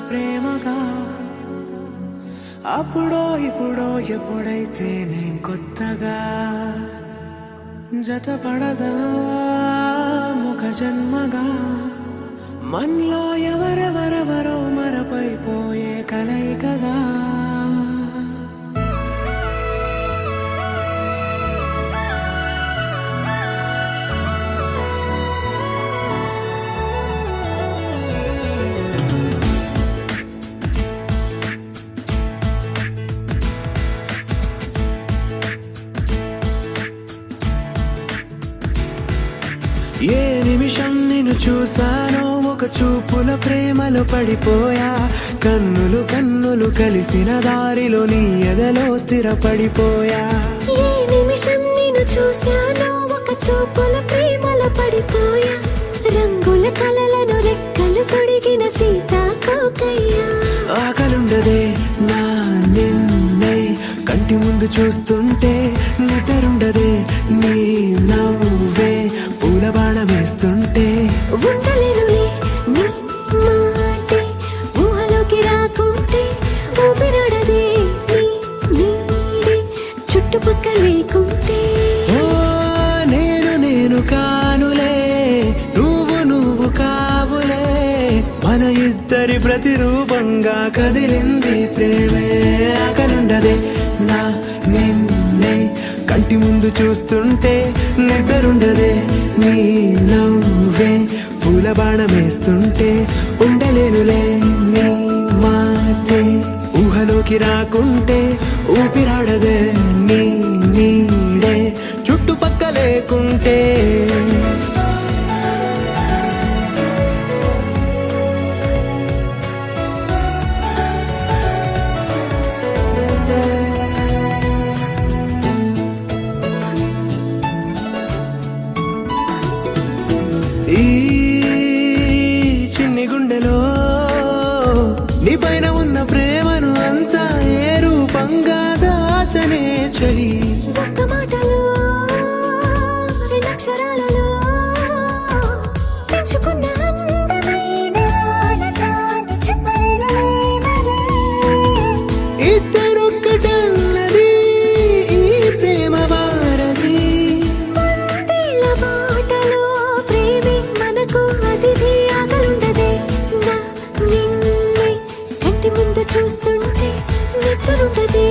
ప్రేమగా అప్పుడో ఇప్పుడో ఎప్పుడైతే నేను కొత్తగా జతపడదా ముఖ జన్మగా మనలో ఎవరెవరెవరో మరపైపోయే కలయికగా ఏ నిమిషం నిన్ను చూసానో ఒక చూపుల ప్రేమలో పడిపోయా కన్నులు కన్నులు కలిసిన దారిలో నీ ఎదలో స్థిరపడిపోయా ఏ నిమిషం నిన్ను చూసానో ఒక చూపుల ప్రేమలో పడిపోయా రంగుల కలలను రెక్కలు తొడిగిన సీతాకోకయ్యా ఆకలుండదే నా నిన్నే కంటి ముందు చూస్తుంటే నిద్రుండదే నీ నవ్వే పూల బాణం వేస్తుంటే ఉండలేనులే నీ మాటే ఊహలోకి రాకుంటే ఊపిరాడదే నీ నీడే చుట్టుపక్కల లేకుంటే ఓ నేను కానులే నువ్వు కావులే మన ఇద్దరి ప్రతిరూపంగా కదిలింది ప్రేమే ఆకలుండదే నా నిన్నే కంటి ముందు చూస్తుంటే నిద్రుండదే నీ నవ్వే పూల బాణం వేస్తుంటే ఉండలేనులే నీ మాటే ఊహలోకి రాకుంటే ఊపిరాడదే నీ నీడే చుట్టుపక్క లేకుంటే ఈ చిన్ని గుండెలో నీ పైన ఉన్న ప్రేమను అంతా ఏ రూపంగా దాచనే చలి ఒక్క మాటలో రెండక్షరాలలో పెంచుకున్న అందమైన ఆనందాన్ని చెప్పలేనులే మరి. ఇద్దరొక్కటన్నది ఈ ప్రేమ వారది వందేళ్ల బాటలో ప్రేమే మనకు అతిథి ఆగలుండదే నా నిన్నే కంటి ముందు చూస్తుంటే నిద్రుండదే